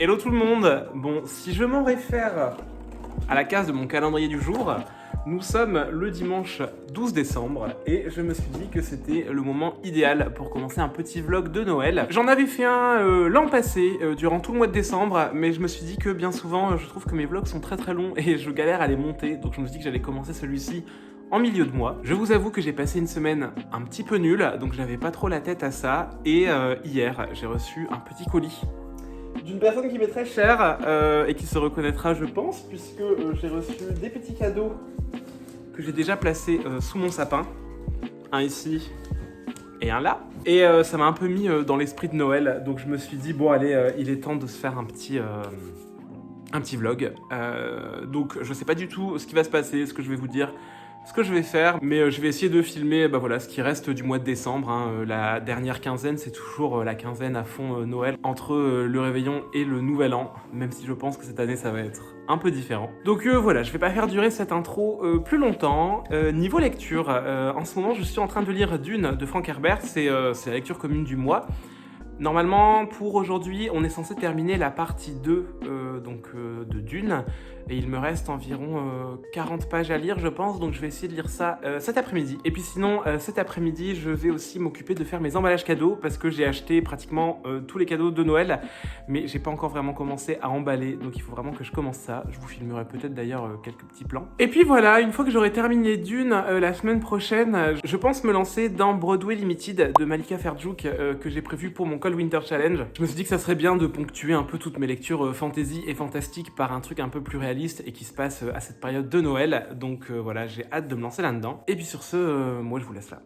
Hello tout le monde. Bon, si je m'en réfère à la case de mon calendrier du jour, nous sommes le dimanche 12 décembre et je me suis dit que c'était le moment idéal pour commencer un petit vlog de Noël. J'en avais fait un l'an passé, durant tout le mois de décembre, mais je me suis dit que bien souvent, je trouve que mes vlogs sont très longs et je galère à les monter, donc je me suis dit que j'allais commencer celui-ci en milieu de mois. Je vous avoue que j'ai passé une semaine un petit peu nulle, donc je n'avais pas trop la tête à ça, et hier, j'ai reçu un petit colis d'une personne qui m'est très chère et qui se reconnaîtra, je pense, puisque j'ai reçu des petits cadeaux que j'ai déjà placés sous mon sapin. Un ici et un là. Et ça m'a un peu mis dans l'esprit de Noël, donc je me suis dit, bon allez, il est temps de se faire un petit vlog. Donc je sais pas du tout ce qui va se passer, ce que je vais vous dire, ce que je vais faire, mais je vais essayer de filmer voilà, ce qui reste du mois de décembre. La dernière quinzaine, c'est toujours la quinzaine à fond Noël, entre le réveillon et le nouvel an, même si je pense que cette année ça va être un peu différent. Donc voilà, je vais pas faire durer cette intro plus longtemps. Niveau lecture, en ce moment je suis en train de lire Dune de Frank Herbert, c'est la lecture commune du mois. Normalement, pour aujourd'hui, on est censé terminer la partie 2 de Dune, et il me reste environ 40 pages à lire, je pense, donc je vais essayer de lire ça cet après-midi. Et puis sinon, cet après-midi, je vais aussi m'occuper de faire mes emballages cadeaux, parce que j'ai acheté pratiquement tous les cadeaux de Noël, mais j'ai pas encore vraiment commencé à emballer, donc il faut vraiment que je commence ça. Je vous filmerai peut-être d'ailleurs quelques petits plans. Et puis voilà, une fois que j'aurai terminé Dune, la semaine prochaine, je pense me lancer dans Broadway Limited de Malika Ferjouk, que j'ai prévu pour mon Winter Challenge. Je me suis dit que ça serait bien de ponctuer un peu toutes mes lectures fantasy et fantastiques par un truc un peu plus réaliste et qui se passe à cette période de Noël. Donc voilà, j'ai hâte de me lancer là-dedans. Et puis sur ce, moi je vous laisse là.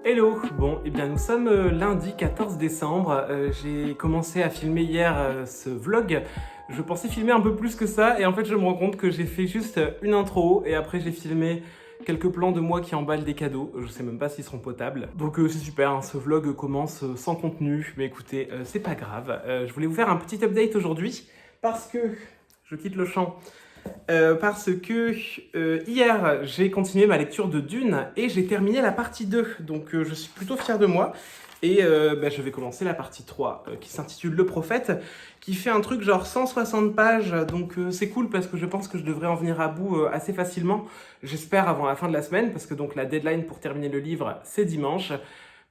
Hello, bon, et bien nous sommes lundi 14 décembre, j'ai commencé à filmer hier ce vlog. Je pensais filmer un peu plus que ça et en fait je me rends compte que j'ai fait juste une intro et après j'ai filmé quelques plans de moi qui emballent des cadeaux. Je sais même pas s'ils seront potables. Donc c'est super, hein, ce vlog commence sans contenu, mais écoutez, c'est pas grave. Je voulais vous faire un petit update aujourd'hui parce que je quitte le champ. Parce que hier j'ai continué ma lecture de Dune et j'ai terminé la partie 2, donc je suis plutôt fier de moi et je vais commencer la partie 3 qui s'intitule Le Prophète, qui fait un truc genre 160 pages, donc c'est cool parce que je pense que je devrais en venir à bout assez facilement, j'espère avant la fin de la semaine, parce que donc la deadline pour terminer le livre c'est dimanche.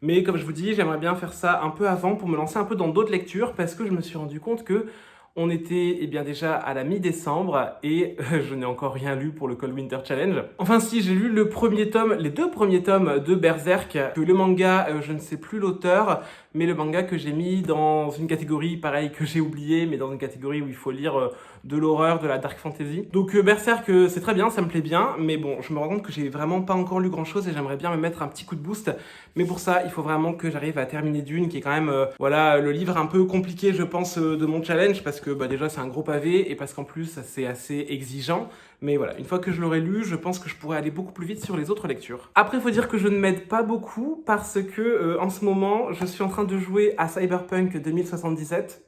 Mais comme je vous dis, j'aimerais bien faire ça un peu avant pour me lancer un peu dans d'autres lectures, parce que je me suis rendu compte que on était bien déjà à la mi-décembre et je n'ai encore rien lu pour le Cold Winter Challenge. Enfin si, j'ai lu le premier tome, les deux premiers tomes de Berserk, que le manga, je ne sais plus l'auteur, mais le manga que j'ai mis dans une catégorie, pareil, que j'ai oublié, mais dans une catégorie où il faut lire de l'horreur, de la dark fantasy. Donc Berserk, c'est très bien, ça me plaît bien, mais bon, je me rends compte que j'ai vraiment pas encore lu grand chose et j'aimerais bien me mettre un petit coup de boost. Mais pour ça, il faut vraiment que j'arrive à terminer Dune, qui est quand même, voilà, le livre un peu compliqué, je pense, de mon challenge, parce que déjà c'est un gros pavé et parce qu'en plus c'est assez exigeant. Mais voilà, une fois que je l'aurai lu, je pense que je pourrai aller beaucoup plus vite sur les autres lectures. Après, il faut dire que je ne m'aide pas beaucoup parce que en ce moment, je suis en train de jouer à Cyberpunk 2077.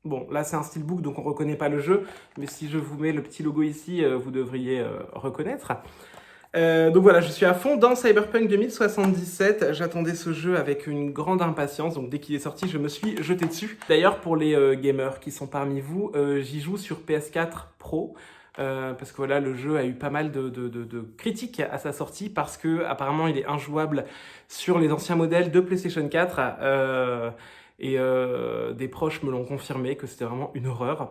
Bon, là c'est un steelbook donc on reconnaît pas le jeu, mais si je vous mets le petit logo ici, vous devriez reconnaître. Donc voilà, je suis à fond dans Cyberpunk 2077, j'attendais ce jeu avec une grande impatience, donc dès qu'il est sorti, je me suis jeté dessus. D'ailleurs, pour les gamers qui sont parmi vous, j'y joue sur PS4 Pro, parce que voilà, le jeu a eu pas mal de critiques à sa sortie, parce que apparemment il est injouable sur les anciens modèles de PlayStation 4, et des proches me l'ont confirmé que c'était vraiment une horreur.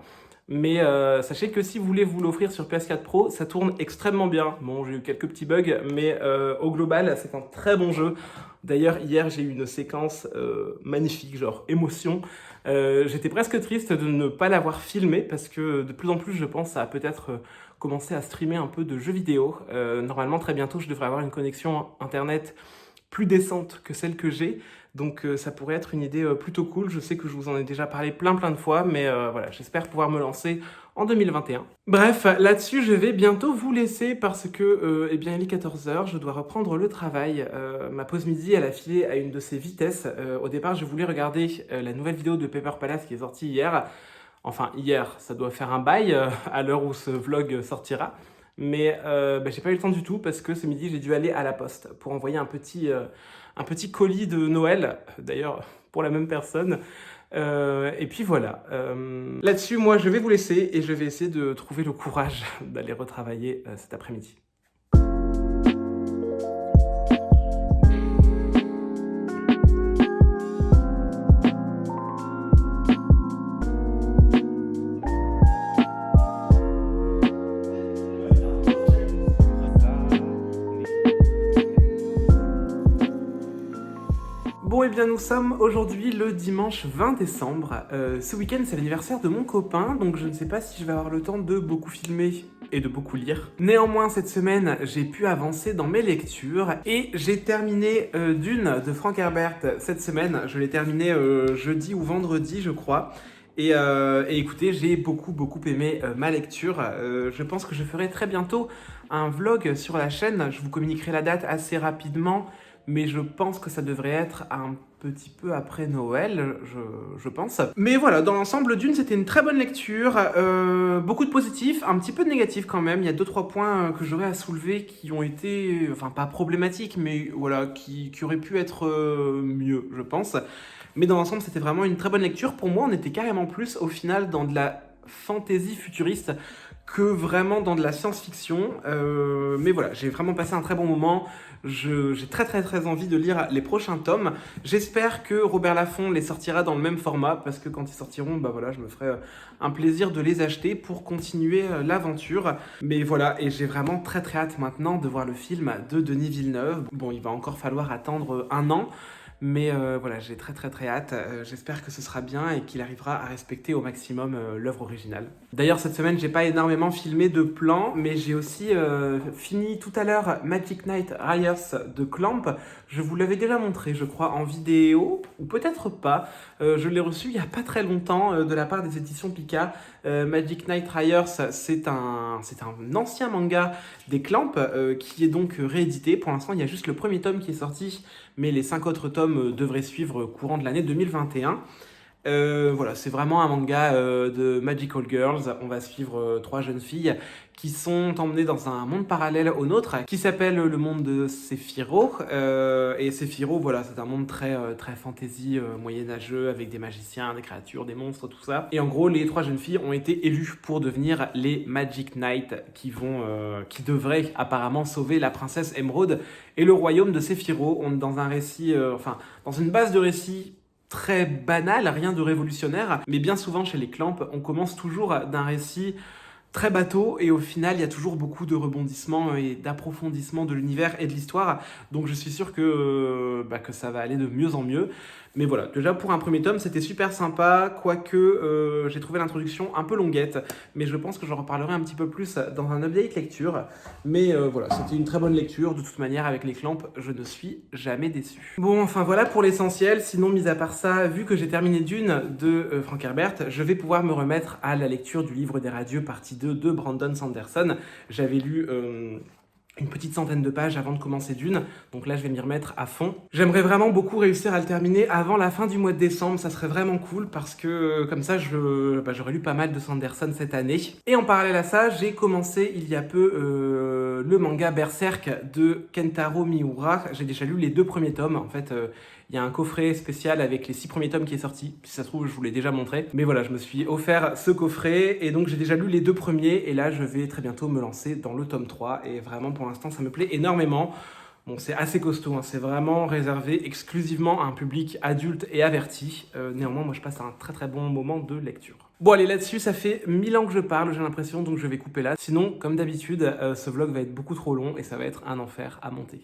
Mais sachez que si vous voulez vous l'offrir sur PS4 Pro, ça tourne extrêmement bien. Bon, j'ai eu quelques petits bugs, mais au global, c'est un très bon jeu. D'ailleurs, hier, j'ai eu une séquence magnifique, genre émotion. J'étais presque triste de ne pas l'avoir filmé, parce que de plus en plus, je pense à peut-être commencer à streamer un peu de jeux vidéo. Normalement, très bientôt, je devrais avoir une connexion Internet plus décente que celle que j'ai. Donc ça pourrait être une idée plutôt cool. Je sais que je vous en ai déjà parlé plein de fois, mais voilà, j'espère pouvoir me lancer en 2021. Bref, là-dessus, je vais bientôt vous laisser parce que, eh bien, il est 14 h, je dois reprendre le travail. Ma pause midi, elle a filé à une de ses vitesses. Au départ, je voulais regarder la nouvelle vidéo de Paper Palace qui est sortie hier. Enfin, hier, ça doit faire un bail à l'heure où ce vlog sortira. Mais j'ai pas eu le temps du tout parce que ce midi, j'ai dû aller à la poste pour envoyer un petit colis de Noël, d'ailleurs pour la même personne. Et puis voilà. Là-dessus, moi, je vais vous laisser et je vais essayer de trouver le courage d'aller retravailler cet après-midi. Bon, et bien nous sommes aujourd'hui le dimanche 20 décembre. Ce week-end, c'est l'anniversaire de mon copain, donc je ne sais pas si je vais avoir le temps de beaucoup filmer et de beaucoup lire. Néanmoins, cette semaine, j'ai pu avancer dans mes lectures et j'ai terminé Dune de Frank Herbert cette semaine. Je l'ai terminé jeudi ou vendredi, je crois. Et écoutez, j'ai beaucoup aimé ma lecture. Je pense que je ferai très bientôt un vlog sur la chaîne. Je vous communiquerai la date assez rapidement. Mais je pense que ça devrait être un petit peu après Noël, je pense. Mais voilà, dans l'ensemble, Dune, c'était une très bonne lecture. Beaucoup de positifs, un petit peu de négatifs quand même. Il y a 2-3 points que j'aurais à soulever qui ont été, enfin pas problématiques, mais voilà, qui auraient pu être mieux, je pense. Mais dans l'ensemble, c'était vraiment une très bonne lecture. Pour moi, on était carrément plus, au final, dans de la fantasy futuriste que vraiment dans de la science-fiction. Mais voilà, j'ai vraiment passé un très bon moment. J'ai très envie de lire les prochains tomes. J'espère que Robert Laffont les sortira dans le même format parce que quand ils sortiront, bah voilà, je me ferai un plaisir de les acheter pour continuer l'aventure. Mais voilà, et j'ai vraiment très hâte maintenant de voir le film de Denis Villeneuve. Bon, il va encore falloir attendre 1 an. Mais voilà, j'ai très hâte. J'espère que ce sera bien et qu'il arrivera à respecter au maximum l'œuvre originale. D'ailleurs, cette semaine, j'ai pas énormément filmé de plans, mais j'ai aussi fini tout à l'heure Magic Knight Riders de Clamp. Je vous l'avais déjà montré, je crois, en vidéo, ou peut-être pas. Je l'ai reçu il y a pas très longtemps de la part des éditions Pika. Magic Knight Riders, c'est un ancien manga des Clamp qui est donc réédité. Pour l'instant, il y a juste le premier tome qui est sorti, mais les 5 autres tomes devraient suivre courant de l'année 2021. Voilà, c'est vraiment un manga de Magical Girls. On va suivre 3 jeunes filles qui sont emmenées dans un monde parallèle au nôtre, qui s'appelle le monde de Sephiroth. Et Sephiroth, voilà, c'est un monde très fantasy, moyenâgeux, avec des magiciens, des créatures, des monstres, tout ça. Et en gros, les 3 jeunes filles ont été élues pour devenir les Magic Knights qui devraient apparemment sauver la princesse Émeraude et le royaume de Sephiroth. On est dans un récit, dans une base de récit très banal, rien de révolutionnaire, mais bien souvent chez les Clamp, on commence toujours d'un récit très bateau et au final il y a toujours beaucoup de rebondissements et d'approfondissement de l'univers et de l'histoire, donc je suis sûr que ça va aller de mieux en mieux. Mais voilà, déjà pour un premier tome c'était super sympa, quoique j'ai trouvé l'introduction un peu longuette, mais je pense que j'en reparlerai un petit peu plus dans un update lecture. Mais voilà, c'était une très bonne lecture, de toute manière avec les Clamp je ne suis jamais déçu. Bon, enfin voilà pour l'essentiel, sinon mis à part ça, vu que j'ai terminé Dune de Frank Herbert, je vais pouvoir me remettre à la lecture du Livre des Radieux partie 2 de Brandon Sanderson. J'avais lu une petite centaine de pages avant de commencer Dune, donc là je vais m'y remettre à fond. J'aimerais vraiment beaucoup réussir à le terminer avant la fin du mois de décembre, ça serait vraiment cool parce que comme ça j'aurais lu pas mal de Sanderson cette année. Et en parallèle à ça, j'ai commencé il y a peu le manga Berserk de Kentaro Miura. J'ai déjà lu les 2 premiers tomes, en fait il y a un coffret spécial avec les 6 premiers tomes qui est sorti. Si ça se trouve, je vous l'ai déjà montré. Mais voilà, je me suis offert ce coffret. Et donc, j'ai déjà lu les 2 premiers. Et là, je vais très bientôt me lancer dans le tome 3. Et vraiment, pour l'instant, ça me plaît énormément. Bon, c'est assez costaud. Hein. C'est vraiment réservé exclusivement à un public adulte et averti. Néanmoins, moi, je passe un très bon moment de lecture. Bon, allez, là-dessus, ça fait 1000 ans que je parle, j'ai l'impression. Donc, je vais couper là. Sinon, comme d'habitude, ce vlog va être beaucoup trop long. Et ça va être un enfer à monter.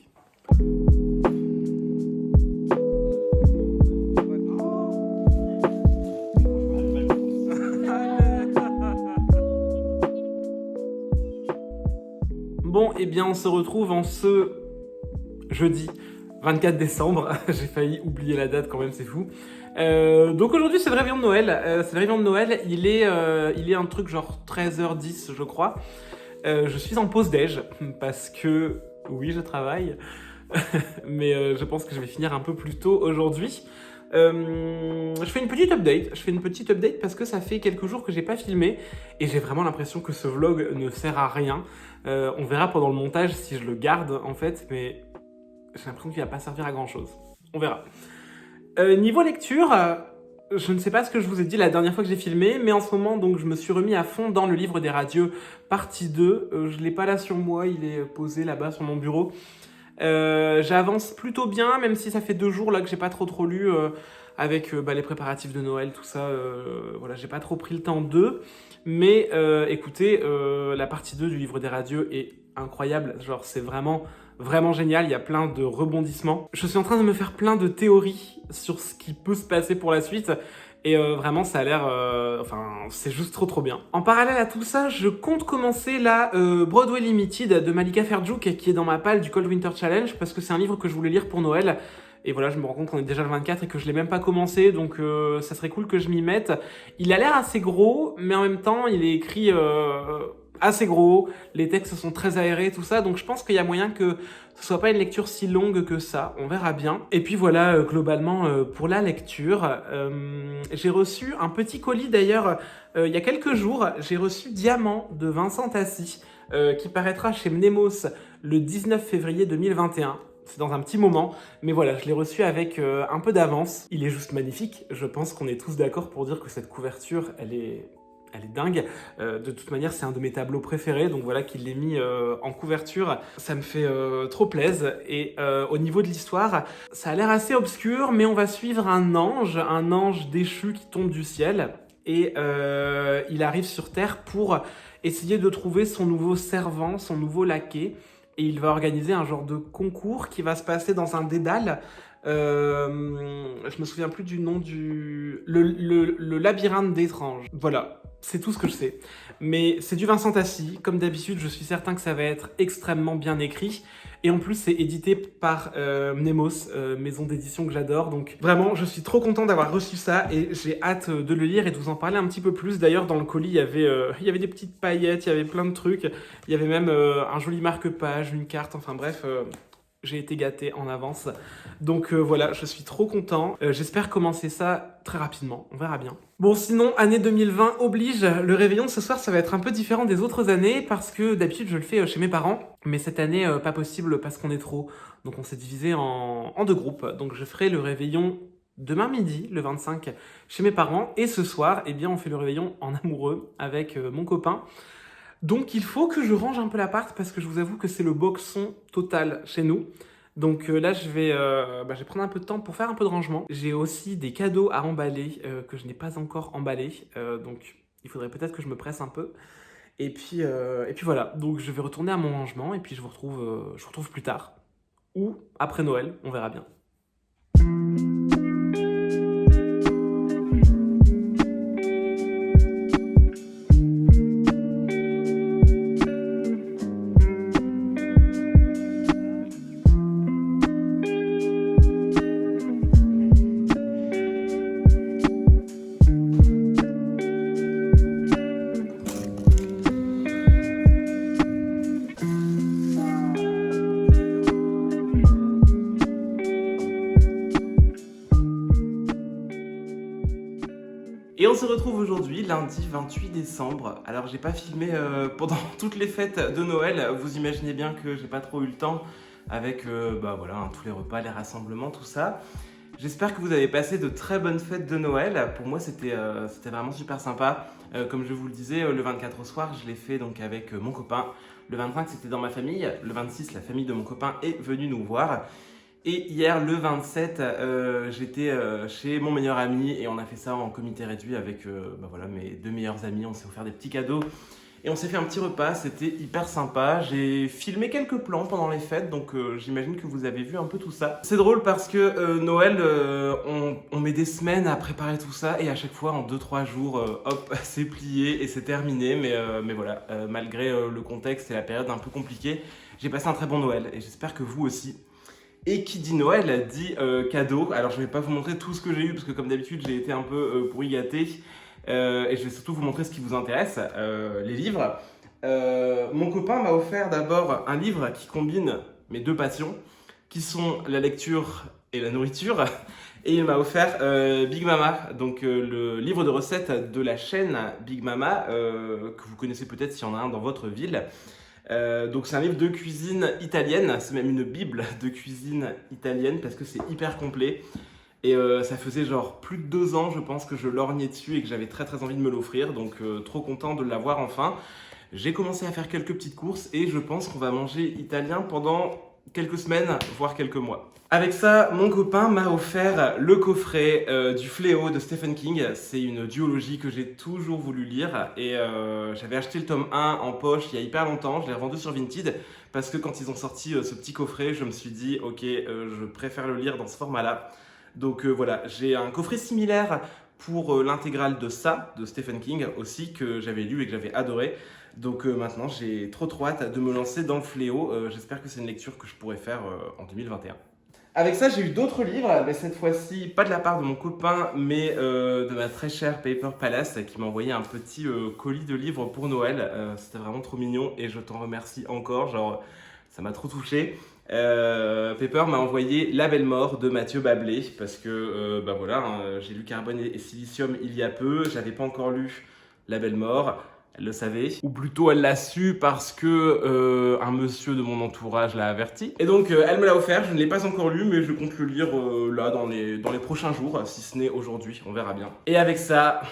Bon, eh bien, on se retrouve en ce jeudi 24 décembre, j'ai failli oublier la date quand même, c'est fou. Donc aujourd'hui c'est le réveillon de Noël, il est un truc genre 13h10 je crois. Je suis en pause déj parce que oui je travaille, mais je pense que je vais finir un peu plus tôt aujourd'hui. Je fais une petite update parce que ça fait quelques jours que j'ai pas filmé et j'ai vraiment l'impression que ce vlog ne sert à rien. On verra pendant le montage si je le garde en fait, mais j'ai l'impression qu'il va pas servir à grand chose. On verra. Niveau lecture, je ne sais pas ce que je vous ai dit la dernière fois que j'ai filmé, mais en ce moment donc je me suis remis à fond dans le livre des radieux partie 2. Je l'ai pas là sur moi, il est posé là-bas sur mon bureau. J'avance plutôt bien, même si ça fait 2 jours là que j'ai pas trop lu avec les préparatifs de Noël, tout ça. Voilà, j'ai pas trop pris le temps d'eux. Mais écoutez, la partie 2 du livre des radieux est incroyable. Genre, c'est vraiment génial. Il y a plein de rebondissements. Je suis en train de me faire plein de théories sur ce qui peut se passer pour la suite. Et vraiment, ça a l'air... c'est juste trop bien. En parallèle à tout ça, je compte commencer la Broadway Limited de Malika Ferjouk, qui est dans ma palle du Cold Winter Challenge, parce que c'est un livre que je voulais lire pour Noël. Et voilà, je me rends compte qu'on est déjà le 24 et que je l'ai même pas commencé, donc ça serait cool que je m'y mette. Il a l'air assez gros, mais en même temps, il est écrit assez gros. Les textes sont très aérés, tout ça, donc je pense qu'il y a moyen que ce soit pas une lecture si longue que ça, on verra bien. Et puis voilà, globalement, pour la lecture, j'ai reçu un petit colis d'ailleurs, il y a quelques jours, j'ai reçu Diamant de Vincent Tassi, qui paraîtra chez Mnemos le 19 février 2021. C'est dans un petit moment, mais voilà, je l'ai reçu avec un peu d'avance. Il est juste magnifique, je pense qu'on est tous d'accord pour dire que cette couverture, elle est dingue. De toute manière, c'est un de mes tableaux préférés, donc voilà qu'il l'ait mis en couverture. Ça me fait trop plaisir. Et au niveau de l'histoire, ça a l'air assez obscur, mais on va suivre un ange déchu qui tombe du ciel. Et il arrive sur Terre pour essayer de trouver son nouveau servant, son nouveau laquais. Et il va organiser un genre de concours qui va se passer dans un dédale. Je me souviens plus du nom du... Le labyrinthe d'étranges. Voilà, c'est tout ce que je sais. Mais c'est du Vincent Tassi. Comme d'habitude, je suis certain que ça va être extrêmement bien écrit. Et en plus, c'est édité par Mnemos, maison d'édition que j'adore. Donc vraiment, je suis trop content d'avoir reçu ça et j'ai hâte de le lire et de vous en parler un petit peu plus. D'ailleurs, dans le colis, il y avait des petites paillettes, il y avait plein de trucs. Il y avait même un joli marque-page, une carte, enfin bref... j'ai été gâté en avance. Donc voilà, je suis trop content. J'espère commencer ça très rapidement, on verra bien. Bon, sinon, année 2020 oblige, le réveillon de ce soir, ça va être un peu différent des autres années parce que d'habitude, je le fais chez mes parents. Mais cette année, pas possible parce qu'on est trop. Donc on s'est divisé en 2 groupes. Donc je ferai le réveillon demain midi, le 25, chez mes parents. Et ce soir, eh bien, on fait le réveillon en amoureux avec mon copain. Donc il faut que je range un peu l'appart parce que je vous avoue que c'est le boxon total chez nous. Donc là je vais prendre un peu de temps pour faire un peu de rangement. J'ai aussi des cadeaux à emballer que je n'ai pas encore emballés. Donc il faudrait peut-être que je me presse un peu. Et puis voilà, donc je vais retourner à mon rangement et puis je vous retrouve plus tard. Ou après Noël, on verra bien. Et on se retrouve aujourd'hui, lundi 28 décembre. Alors j'ai pas filmé pendant toutes les fêtes de Noël. Vous imaginez bien que j'ai pas trop eu le temps avec tous les repas, les rassemblements, tout ça. J'espère que vous avez passé de très bonnes fêtes de Noël. Pour moi, c'était vraiment super sympa. Comme je vous le disais, le 24 au soir, je l'ai fait donc avec mon copain. Le 25, c'était dans ma famille. Le 26, la famille de mon copain est venue nous voir. Et hier, le 27, j'étais chez mon meilleur ami et on a fait ça en comité réduit avec mes 2 meilleurs amis. On s'est offert des petits cadeaux et on s'est fait un petit repas. C'était hyper sympa. J'ai filmé quelques plans pendant les fêtes, donc j'imagine que vous avez vu un peu tout ça. C'est drôle parce que Noël, on met des semaines à préparer tout ça et à chaque fois, en 2-3 jours, hop, c'est plié et c'est terminé. Mais voilà, malgré le contexte et la période un peu compliquée, j'ai passé un très bon Noël et j'espère que vous aussi. Et qui dit Noël dit cadeau. Alors je vais pas vous montrer tout ce que j'ai eu parce que comme d'habitude j'ai été un peu pourri gâté. Et je vais surtout vous montrer ce qui vous intéresse, les livres. Mon copain m'a offert d'abord un livre qui combine mes deux passions, qui sont la lecture et la nourriture. Et il m'a offert Big Mama, donc le livre de recettes de la chaîne Big Mama, que vous connaissez peut-être s'il y en a un dans votre ville. Donc c'est un livre de cuisine italienne, c'est même une bible de cuisine italienne parce que c'est hyper complet. Et ça faisait genre plus de 2 ans je pense que je lorgnais dessus et que j'avais très envie de me l'offrir, donc trop content de l'avoir enfin. J'ai commencé à faire quelques petites courses et je pense qu'on va manger italien pendant quelques semaines, voire quelques mois. Avec ça, mon copain m'a offert le coffret du Fléau de Stephen King. C'est une duologie que j'ai toujours voulu lire et j'avais acheté le tome 1 en poche il y a hyper longtemps. Je l'ai revendu sur Vinted parce que quand ils ont sorti ce petit coffret, je me suis dit ok, je préfère le lire dans ce format-là. Donc voilà, j'ai un coffret similaire pour l'intégrale de ça, de Stephen King aussi, que j'avais lu et que j'avais adoré. Donc maintenant, j'ai trop hâte de me lancer dans le Fléau. J'espère que c'est une lecture que je pourrai faire en 2021. Avec ça, j'ai eu d'autres livres, mais cette fois-ci, pas de la part de mon copain, mais de ma très chère Paper Palace, qui m'a envoyé un petit colis de livres pour Noël. C'était vraiment trop mignon et je t'en remercie encore, genre, ça m'a trop touché. Paper m'a envoyé La Belle Mort de Mathieu Bablé, parce que, bah voilà, hein, j'ai lu Carbone et Silicium il y a peu, j'avais pas encore lu La Belle Mort. Elle le savait, ou plutôt elle l'a su parce que un monsieur de mon entourage l'a averti. Et donc elle me l'a offert, je ne l'ai pas encore lu, mais je compte le lire là dans les prochains jours, si ce n'est aujourd'hui, on verra bien. Et avec ça,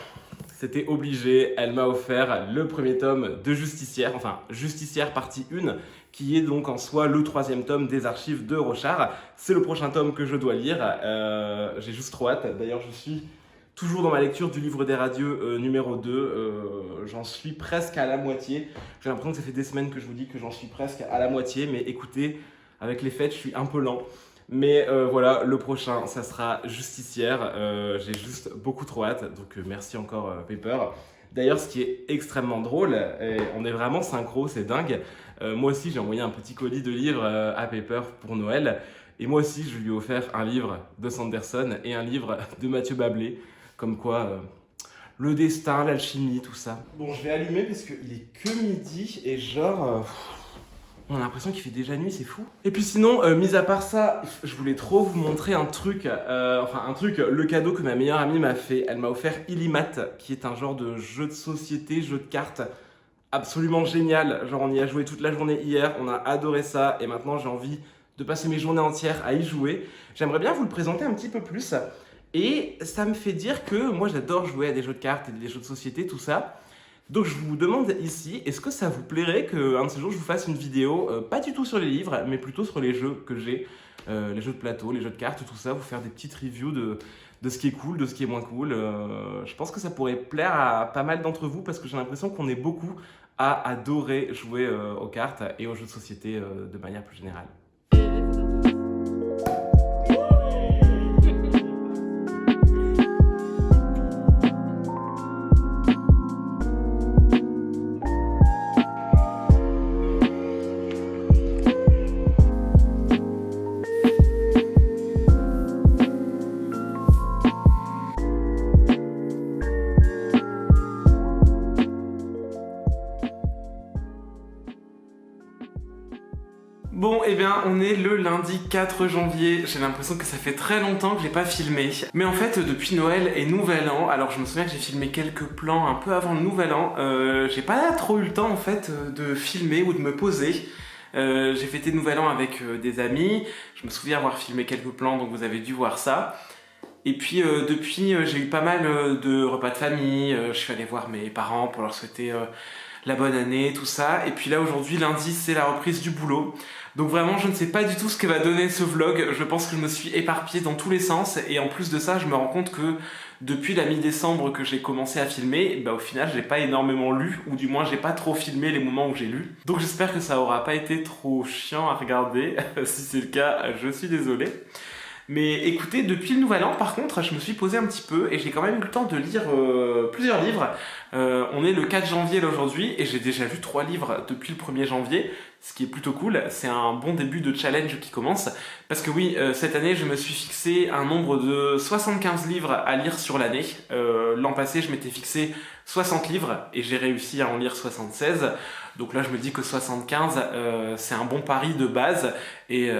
c'était obligé, elle m'a offert le premier tome de Justicière, enfin Justicière partie 1, qui est donc en soi le 3e tome des archives de Rochard. C'est le prochain tome que je dois lire, j'ai juste trop hâte, d'ailleurs je suis toujours dans ma lecture du livre des radieux numéro 2, j'en suis presque à la moitié. J'ai l'impression que ça fait des semaines que je vous dis que j'en suis presque à la moitié, mais écoutez, avec les fêtes, je suis un peu lent. Mais voilà, le prochain, ça sera Justicière. J'ai juste beaucoup trop hâte, donc merci encore Paper. D'ailleurs, ce qui est extrêmement drôle, on est vraiment synchro, c'est dingue. Moi aussi, j'ai envoyé un petit colis de livres à Paper pour Noël. Et moi aussi, je lui ai offert un livre de Sanderson et un livre de Mathieu Bablé. Comme quoi, le destin, l'alchimie, tout ça. Bon, je vais allumer parce qu'il est que midi et genre... on a l'impression qu'il fait déjà nuit, c'est fou. Et puis sinon, mis à part ça, je voulais trop vous montrer un truc, le cadeau que ma meilleure amie m'a fait. Elle m'a offert Illimat, qui est un genre de jeu de société, jeu de cartes, absolument génial. Genre on y a joué toute la journée hier, on a adoré ça, et maintenant j'ai envie de passer mes journées entières à y jouer. J'aimerais bien vous le présenter un petit peu plus. Et ça me fait dire que moi j'adore jouer à des jeux de cartes et des jeux de société, tout ça. Donc je vous demande ici, est-ce que ça vous plairait qu'un de ces jours je vous fasse une vidéo, pas du tout sur les livres, mais plutôt sur les jeux que j'ai, les jeux de plateau, les jeux de cartes, tout ça, vous faire des petites reviews de ce qui est cool, de ce qui est moins cool. Je pense que ça pourrait plaire à pas mal d'entre vous parce que j'ai l'impression qu'on est beaucoup à adorer jouer aux cartes et aux jeux de société de manière plus générale. Bon, eh bien, on est le lundi 4 janvier. J'ai l'impression que ça fait très longtemps que j'ai pas filmé. Mais en fait, depuis Noël et Nouvel An, alors je me souviens que j'ai filmé quelques plans un peu avant le Nouvel An, j'ai pas trop eu le temps en fait de filmer ou de me poser. J'ai fêté Nouvel An avec des amis. Je me souviens avoir filmé quelques plans, donc vous avez dû voir ça. Et puis depuis, j'ai eu pas mal de repas de famille. Je suis allé voir mes parents pour leur souhaiter la bonne année, tout ça. Et puis là, aujourd'hui, lundi, c'est la reprise du boulot. Donc vraiment, je ne sais pas du tout ce que va donner ce vlog. Je pense que je me suis éparpillé dans tous les sens. Et en plus de ça, je me rends compte que depuis la mi-décembre que j'ai commencé à filmer, bah, au final, j'ai pas énormément lu. Ou du moins, j'ai pas trop filmé les moments où j'ai lu. Donc j'espère que ça aura pas été trop chiant à regarder. Si c'est le cas, je suis désolé. Mais écoutez, depuis le Nouvel An, par contre, je me suis posé un petit peu et j'ai quand même eu le temps de lire plusieurs livres. On est le 4 janvier là aujourd'hui et j'ai déjà lu 3 livres depuis le 1er janvier, ce qui est plutôt cool. C'est un bon début de challenge qui commence. Parce que oui, cette année, je me suis fixé un nombre de 75 livres à lire sur l'année. L'an passé, je m'étais fixé 60 livres et j'ai réussi à en lire 76. Donc là, je me dis que 75, c'est un bon pari de base et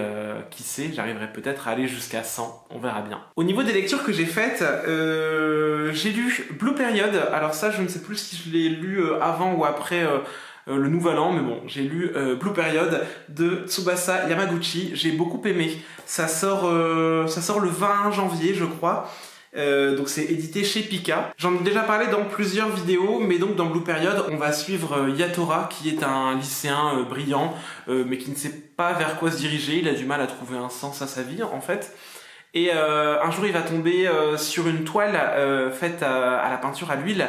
qui sait, j'arriverai peut-être à aller jusqu'à 100, on verra bien. Au niveau des lectures que j'ai faites, j'ai lu Blue Period. Alors ça, je ne sais plus si je l'ai lu avant ou après le Nouvel An, mais bon, j'ai lu Blue Period de Tsubasa Yamaguchi. J'ai beaucoup aimé. Ça sort le 20 janvier, je crois. Donc c'est édité chez Pika. J'en ai déjà parlé dans plusieurs vidéos, mais donc dans Blue Period, on va suivre Yatora, qui est un lycéen brillant, mais qui ne sait pas vers quoi se diriger. Il a du mal à trouver un sens à sa vie, en fait. Et un jour, il va tomber sur une toile faite à la peinture à l'huile,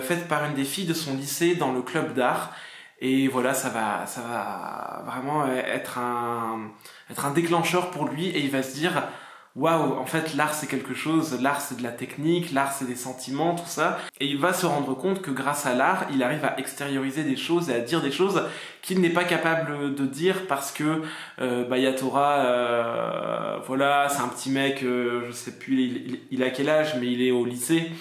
faite par une des filles de son lycée dans le club d'art. Et voilà, ça va vraiment être un déclencheur pour lui, et il va se dire: waouh, en fait, l'art c'est quelque chose, l'art c'est de la technique, l'art c'est des sentiments, tout ça. Et il va se rendre compte que grâce à l'art, il arrive à extérioriser des choses et à dire des choses qu'il n'est pas capable de dire parce que Yatora, voilà, c'est un petit mec, je sais plus, il a quel âge, mais il est au lycée.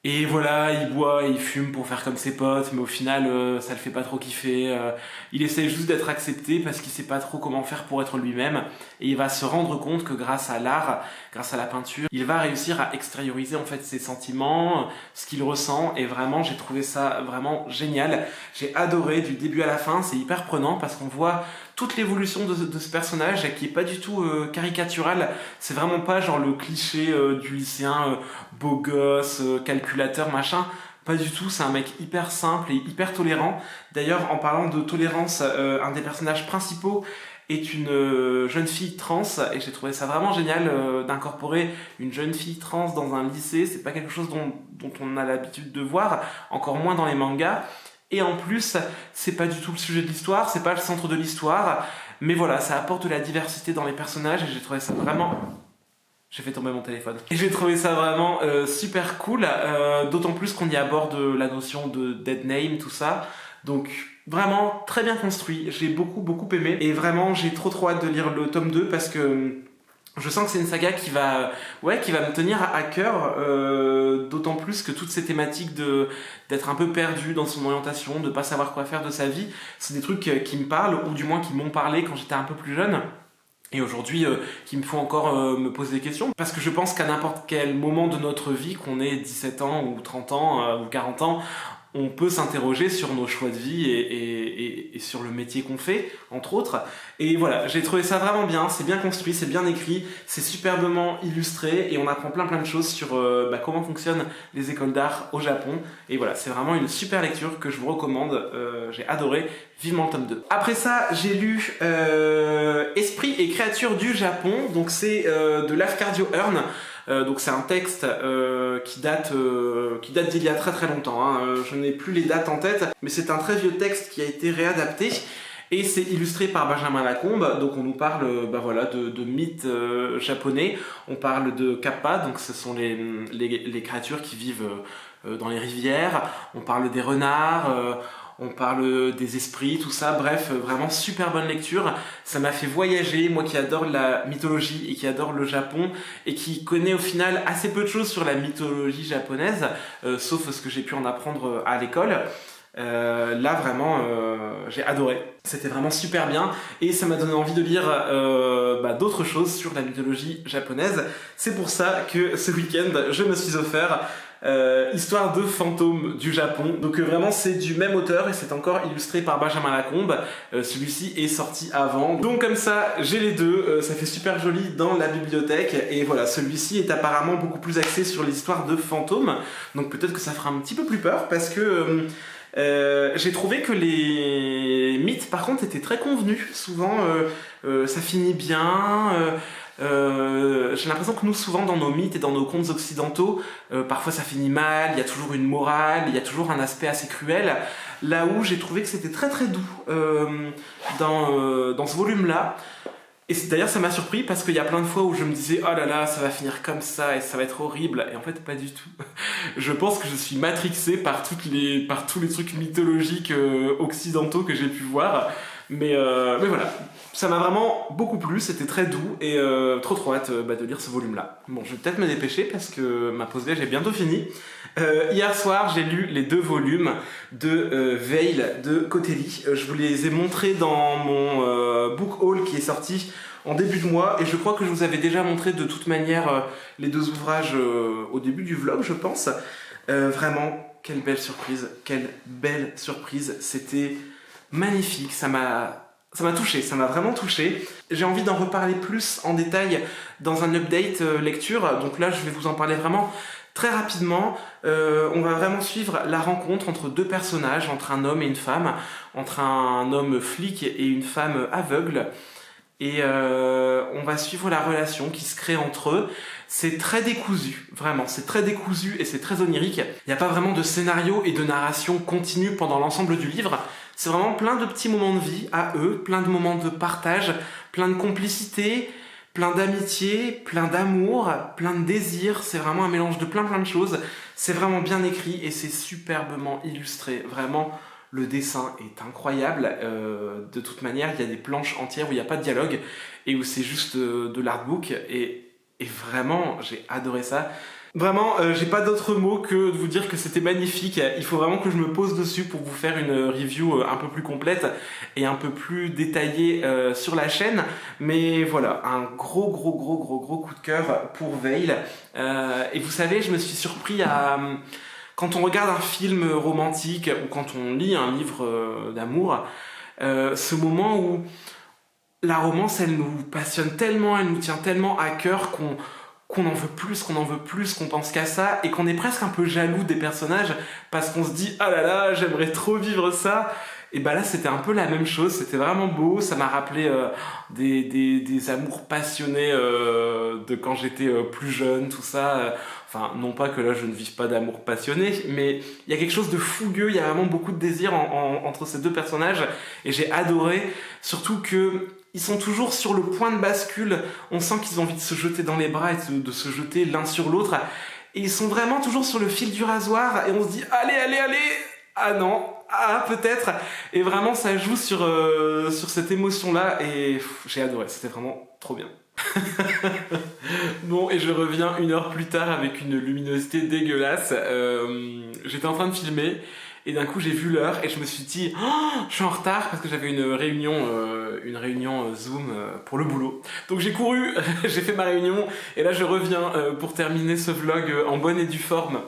Et voilà, il boit et il fume pour faire comme ses potes, mais au final, ça le fait pas trop kiffer. Il essaie juste d'être accepté parce qu'il sait pas trop comment faire pour être lui-même. Et il va se rendre compte que grâce à l'art, grâce à la peinture, il va réussir à extérioriser en fait ses sentiments, ce qu'il ressent. Et vraiment, j'ai trouvé ça vraiment génial. J'ai adoré du début à la fin. C'est hyper prenant parce qu'on voit toute l'évolution de ce personnage qui est pas du tout caricatural. C'est vraiment pas genre le cliché du lycéen beau gosse, calculateur, machin. Pas du tout, c'est un mec hyper simple et hyper tolérant. D'ailleurs, en parlant de tolérance, un des personnages principaux est une jeune fille trans, et j'ai trouvé ça vraiment génial d'incorporer une jeune fille trans dans un lycée. C'est pas quelque chose dont on a l'habitude de voir, encore moins dans les mangas. Et en plus, c'est pas du tout le sujet de l'histoire, c'est pas le centre de l'histoire, mais voilà, ça apporte de la diversité dans les personnages, et j'ai trouvé ça vraiment... J'ai fait tomber mon téléphone. Et j'ai trouvé ça vraiment super cool, d'autant plus qu'on y aborde la notion de dead name, tout ça. Donc vraiment très bien construit, j'ai beaucoup aimé. Et vraiment, j'ai trop hâte de lire le tome 2 parce que je sens que c'est une saga qui va me tenir à cœur, d'autant plus que toutes ces thématiques d'être un peu perdu dans son orientation, de pas savoir quoi faire de sa vie, c'est des trucs qui me parlent, ou du moins qui m'ont parlé quand j'étais un peu plus jeune. Et aujourd'hui, qui me font encore me poser des questions. Parce que je pense qu'à n'importe quel moment de notre vie, qu'on ait 17 ans ou 30 ans ou 40 ans, on peut s'interroger sur nos choix de vie et sur le métier qu'on fait, entre autres. Et voilà, j'ai trouvé ça vraiment bien, c'est bien construit, c'est bien écrit, c'est superbement illustré, et on apprend plein de choses sur comment fonctionnent les écoles d'art au Japon. Et voilà, c'est vraiment une super lecture que je vous recommande, j'ai adoré, vivement le tome 2. Après ça, j'ai lu Esprit et créatures du Japon, donc c'est de Lafcadio Hearn. Donc c'est un texte qui date d'il y a très longtemps, hein. Je n'ai plus les dates en tête, mais c'est un très vieux texte qui a été réadapté, et c'est illustré par Benjamin Lacombe. Donc on nous parle de mythes japonais, on parle de kappa, donc ce sont les créatures qui vivent dans les rivières, on parle des renards, on parle des esprits, tout ça, bref, vraiment super bonne lecture. Ça m'a fait voyager, moi qui adore la mythologie et qui adore le Japon, et qui connaît au final assez peu de choses sur la mythologie japonaise, sauf ce que j'ai pu en apprendre à l'école. Là vraiment j'ai adoré, c'était vraiment super bien, et ça m'a donné envie de lire d'autres choses sur la mythologie japonaise. C'est pour ça que ce week-end je me suis offert Histoire de fantômes du Japon. Donc vraiment c'est du même auteur et c'est encore illustré par Benjamin Lacombe. Celui-ci est sorti avant. Donc comme ça j'ai les deux, ça fait super joli dans la bibliothèque. Et voilà, celui-ci est apparemment beaucoup plus axé sur l'histoire de fantômes. Donc peut-être que ça fera un petit peu plus peur parce que j'ai trouvé que les mythes par contre étaient très convenus. Souvent ça finit bien. J'ai l'impression que nous, souvent dans nos mythes et dans nos contes occidentaux, parfois ça finit mal, il y a toujours une morale, il y a toujours un aspect assez cruel. Là où j'ai trouvé que c'était très doux dans ce volume-là. Et d'ailleurs ça m'a surpris parce qu'il y a plein de fois où je me disais oh là là ça va finir comme ça et ça va être horrible et en fait pas du tout. Je pense que je suis matrixé par tous les trucs mythologiques occidentaux que j'ai pu voir. Mais voilà, ça m'a vraiment beaucoup plu, c'était très doux et trop hâte de lire ce volume-là. Bon, je vais peut-être me dépêcher parce que ma pause déj est bientôt finie. Hier soir, j'ai lu les 2 volumes de Veil de Cotelli. Je vous les ai montrés dans mon book haul qui est sorti en début de mois et je crois que je vous avais déjà montré de toute manière les 2 ouvrages au début du vlog, je pense. Vraiment, quelle belle surprise, c'était magnifique, ça m'a touché, ça m'a vraiment touché. J'ai envie d'en reparler plus en détail dans un update lecture, donc là je vais vous en parler vraiment très rapidement. On va vraiment suivre la rencontre entre 2 personnages, entre un homme et une femme, entre un homme flic et une femme aveugle. Et on va suivre la relation qui se crée entre eux. C'est très décousu, vraiment, c'est très décousu et c'est très onirique. Il n'y a pas vraiment de scénario et de narration continue pendant l'ensemble du livre. C'est vraiment plein de petits moments de vie à eux, plein de moments de partage, plein de complicité, plein d'amitié, plein d'amour, plein de désir. C'est vraiment un mélange de plein de choses. C'est vraiment bien écrit et c'est superbement illustré. Vraiment, le dessin est incroyable. De toute manière, il y a des planches entières où il n'y a pas de dialogue et où c'est juste de l'artbook. Et vraiment, j'ai adoré ça. Vraiment, j'ai pas d'autre mot que de vous dire que c'était magnifique. Il faut vraiment que je me pose dessus pour vous faire une review un peu plus complète et un peu plus détaillée sur la chaîne. Mais voilà, un gros coup de cœur pour Veil. Et vous savez, je me suis surpris à... Quand on regarde un film romantique ou quand on lit un livre d'amour, ce moment où la romance, elle nous passionne tellement, elle nous tient tellement à cœur qu'on en veut plus, qu'on pense qu'à ça, et qu'on est presque un peu jaloux des personnages, parce qu'on se dit « Ah là là, j'aimerais trop vivre ça !» Et bah là, c'était un peu la même chose, c'était vraiment beau, ça m'a rappelé des amours passionnés de quand j'étais plus jeune, tout ça. Enfin, non pas que là, je ne vive pas d'amour passionné, mais il y a quelque chose de fougueux, il y a vraiment beaucoup de désir entre ces 2 personnages, et j'ai adoré, surtout que ils sont toujours sur le point de bascule, on sent qu'ils ont envie de se jeter dans les bras et de se jeter l'un sur l'autre, et ils sont vraiment toujours sur le fil du rasoir, et on se dit « Allez, ah non, ah peut-être !» Et vraiment, ça joue sur cette émotion-là, et j'ai adoré, c'était vraiment trop bien. Bon, et je reviens 1 heure plus tard avec une luminosité dégueulasse. J'étais en train de filmer, et d'un coup j'ai vu l'heure et je me suis dit oh, je suis en retard parce que j'avais une réunion Zoom pour le boulot. Donc j'ai couru, j'ai fait ma réunion et là je reviens pour terminer ce vlog en bonne et due forme.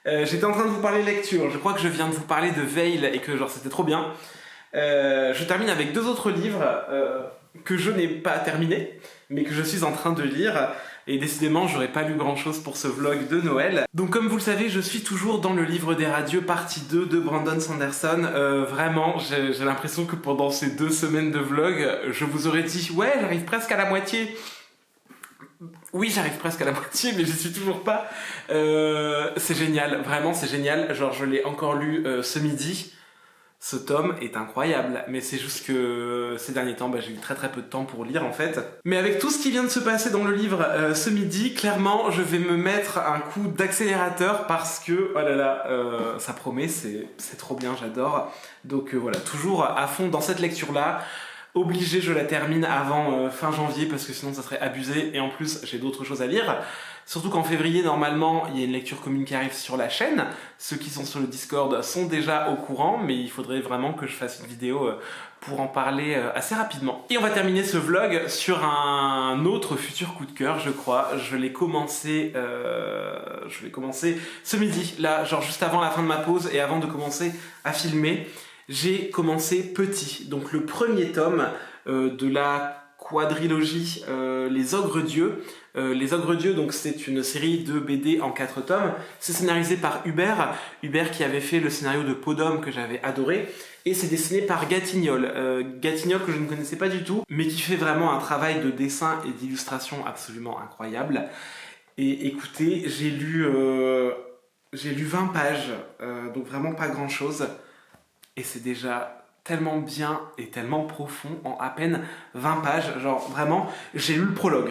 J'étais en train de vous parler lecture, je crois que je viens de vous parler de Veil et que genre c'était trop bien. Je termine avec 2 autres livres que je n'ai pas terminés mais que je suis en train de lire. Et décidément, j'aurais pas lu grand chose pour ce vlog de Noël. Donc comme vous le savez, je suis toujours dans le livre des radieux partie 2 de Brandon Sanderson. Vraiment, j'ai l'impression que pendant ces 2 semaines de vlog, je vous aurais dit « Ouais, j'arrive presque à la moitié ». Oui, j'arrive presque à la moitié, mais j'y suis toujours pas. C'est génial, vraiment c'est génial. Genre, je l'ai encore lu ce midi. Ce tome est incroyable, mais c'est juste que ces derniers temps, j'ai eu très peu de temps pour lire en fait. Mais avec tout ce qui vient de se passer dans le livre ce midi, clairement, je vais me mettre un coup d'accélérateur parce que, oh là là, ça promet, c'est trop bien, j'adore. Donc voilà, toujours à fond dans cette lecture-là. Obligé, je la termine avant fin janvier parce que sinon ça serait abusé et en plus j'ai d'autres choses à lire. Surtout qu'en février, normalement, il y a une lecture commune qui arrive sur la chaîne. Ceux qui sont sur le Discord sont déjà au courant, mais il faudrait vraiment que je fasse une vidéo pour en parler assez rapidement. Et on va terminer ce vlog sur un autre futur coup de cœur, je crois. Je l'ai commencé ce midi, là, genre juste avant la fin de ma pause et avant de commencer à filmer. J'ai commencé Petit, donc le premier tome de la quadrilogie Les Ogres Dieux. Les Ogres Dieux, donc c'est une série de BD en 4 tomes. C'est scénarisé par Hubert qui avait fait le scénario de Podom que j'avais adoré. Et c'est dessiné par Gatignol. Gatignol que je ne connaissais pas du tout, mais qui fait vraiment un travail de dessin et d'illustration absolument incroyable. Et écoutez, j'ai lu 20 pages, donc vraiment pas grand chose. Et c'est déjà tellement bien et tellement profond en à peine 20 pages. Genre vraiment, j'ai lu le prologue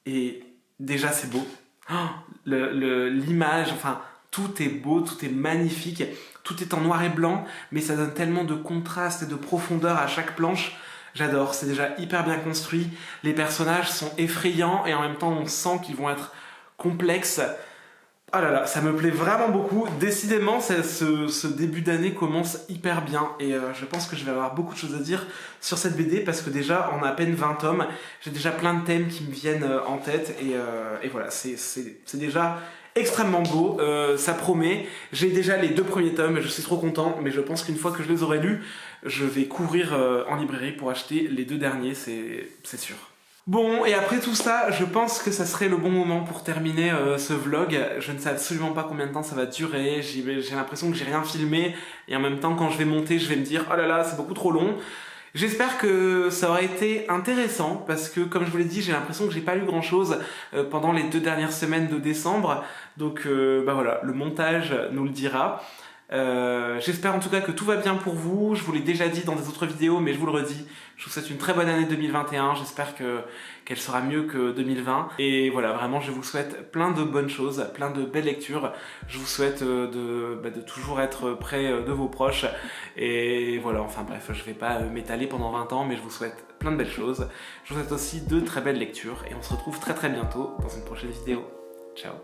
et déjà c'est beau. Oh, l'image, enfin tout est beau, tout est magnifique, tout est en noir et blanc, mais ça donne tellement de contraste et de profondeur à chaque planche. J'adore, c'est déjà hyper bien construit, les personnages sont effrayants et en même temps on sent qu'ils vont être complexes. Oh là là, ça me plaît vraiment beaucoup. Décidément, ce début d'année commence hyper bien et je pense que je vais avoir beaucoup de choses à dire sur cette BD parce que déjà, en à peine 20 tomes, j'ai déjà plein de thèmes qui me viennent en tête et voilà, c'est déjà extrêmement beau, ça promet. J'ai déjà les 2 premiers tomes, je suis trop content, mais je pense qu'une fois que je les aurai lus, je vais courir en librairie pour acheter les 2 derniers, c'est sûr. Bon, et après tout ça, je pense que ça serait le bon moment pour terminer ce vlog. Je ne sais absolument pas combien de temps ça va durer, j'ai l'impression que j'ai rien filmé, et en même temps quand je vais monter, je vais me dire « Oh là là, c'est beaucoup trop long ». J'espère que ça aura été intéressant, parce que comme je vous l'ai dit, j'ai l'impression que j'ai pas lu grand chose pendant les 2 dernières semaines de décembre, donc bah voilà, le montage nous le dira. J'espère en tout cas que tout va bien pour vous. Je vous l'ai déjà dit dans des autres vidéos, mais je vous le redis, je vous souhaite une très bonne année 2021. J'espère qu'elle sera mieux que 2020. Et voilà, vraiment, je vous souhaite plein de bonnes choses, plein de belles lectures. Je vous souhaite de toujours être près de vos proches. Et voilà, enfin bref, je vais pas m'étaler pendant 20 ans, mais je vous souhaite plein de belles choses. Je vous souhaite aussi de très belles lectures. Et on se retrouve très très bientôt dans une prochaine vidéo. Ciao!